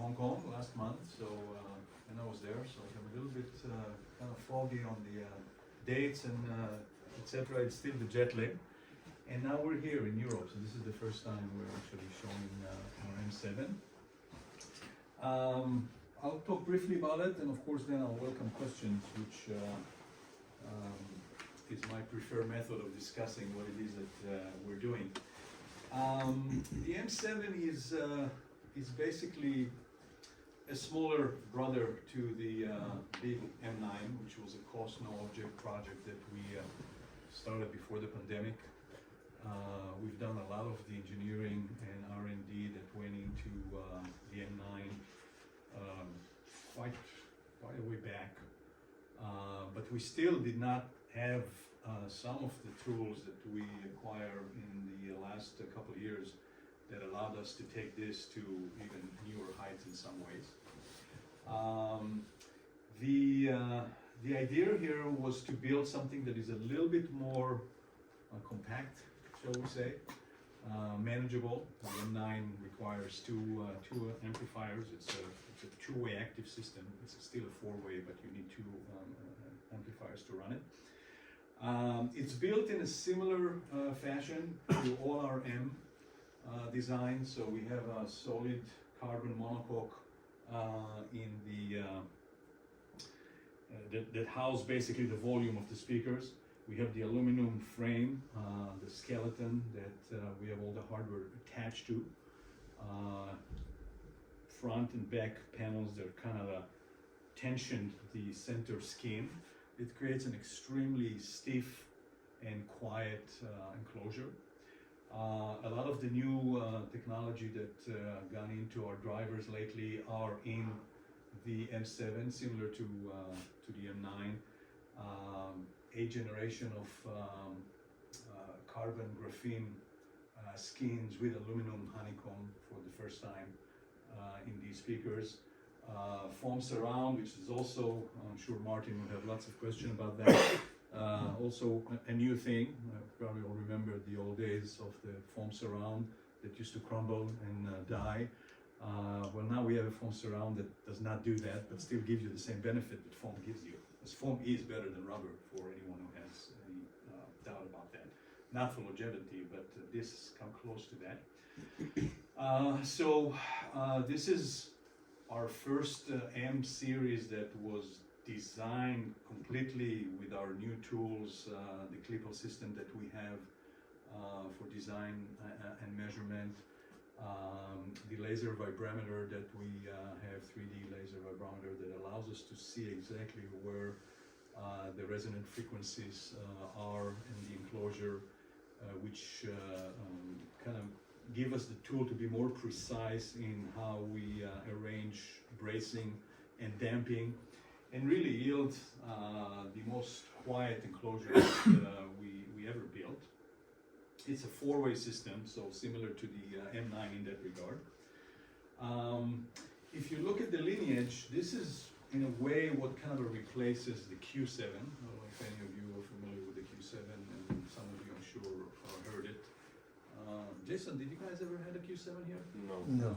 Hong Kong last month, so and I was there, so I'm a little bit kind of foggy on the dates and etc. It's still the jet lag. And now we're here in Europe, so this is the first time we're actually showing our M7. I'll talk briefly about it, and of course then I'll welcome questions, which is my preferred method of discussing what it is that we're doing. The M7 is basically a smaller brother to the big M9, which was a cost no object project that we started before the pandemic. We've done a lot of the engineering and R&D that went into the M9 quite a way back, but we still did not have some of the tools that we acquired in the last couple of years that allowed us to take this to even newer heights in some ways. The idea here was to build something that is a little bit more compact, shall we say, manageable. The M9 requires two amplifiers. It's a two-way active system. It's still a four-way, but you need two amplifiers to run it. It's built in a similar fashion to all our M designs. So we have a solid carbon monocoque in the that house basically the volume of the speakers. We have the aluminum frame, the skeleton that we have all the hardware attached to. Front and back panels, they're kind of tensioned the center skin. It creates an extremely stiff and quiet enclosure. A lot of the new technology that gone into our drivers lately are in the M7, similar to the M9. A generation of carbon graphene skins with aluminum honeycomb for the first time in these speakers. Foam surround, which is also, I'm sure Martin will have lots of questions about that. Also a new thing. Probably all remember the old days of the foam surround that used to crumble and die. Well, now we have a foam surround that does not do that, but still gives you the same benefit that foam gives you. As foam is better than rubber for anyone who has any doubt about that. Not for longevity, but this come close to that. This is our first M series that was designed completely with our new tools, the Clipple system that we have for design and measurement, the laser vibrometer that we have, 3D laser vibrometer that allows us to see exactly where the resonant frequencies are in the enclosure, which kind of give us the tool to be more precise in how we arrange bracing and damping, and really yield the most quiet enclosure that we ever built. It's a four-way system, so similar to the M9 in that regard. If you look at the lineage, this is in a way what kind of replaces the Q7. I don't know if any of you are familiar with the Q7, and some of you I'm sure heard it. Jason, did you guys ever had a Q7 here? No.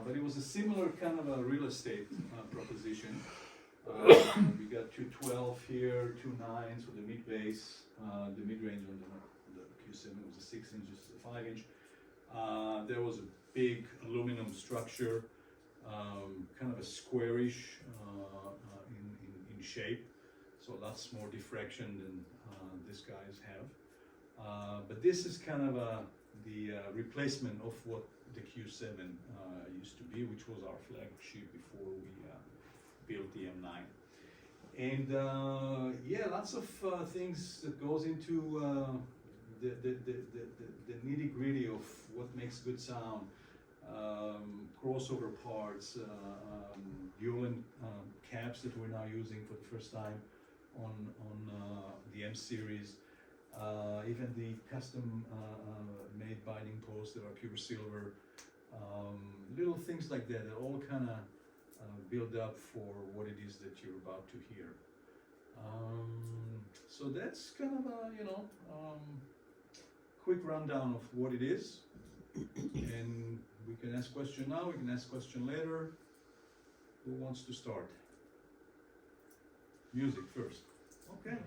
But it was a similar kind of a real estate proposition. We got 212 here, 2.9s for the mid bass. The mid range on the Q7 was a 6 inches, a 5 inch. There was a big aluminum structure, kind of a squarish in shape, so lots more diffraction than these guys have. But this is kind of the replacement of what the Q7 used to be, which was our flagship before we built the M9. And yeah, lots of things that goes into the nitty-gritty of what makes good sound. Crossover parts, dual caps that we're now using for the first time on the M series. Even the custom made binding posts that are pure silver, little things like that all kind of build up for what it is that you're about to hear. So that's kind of a quick rundown of what it is, and We can ask question now, we can ask question later. Who wants to start? Music first. Okay.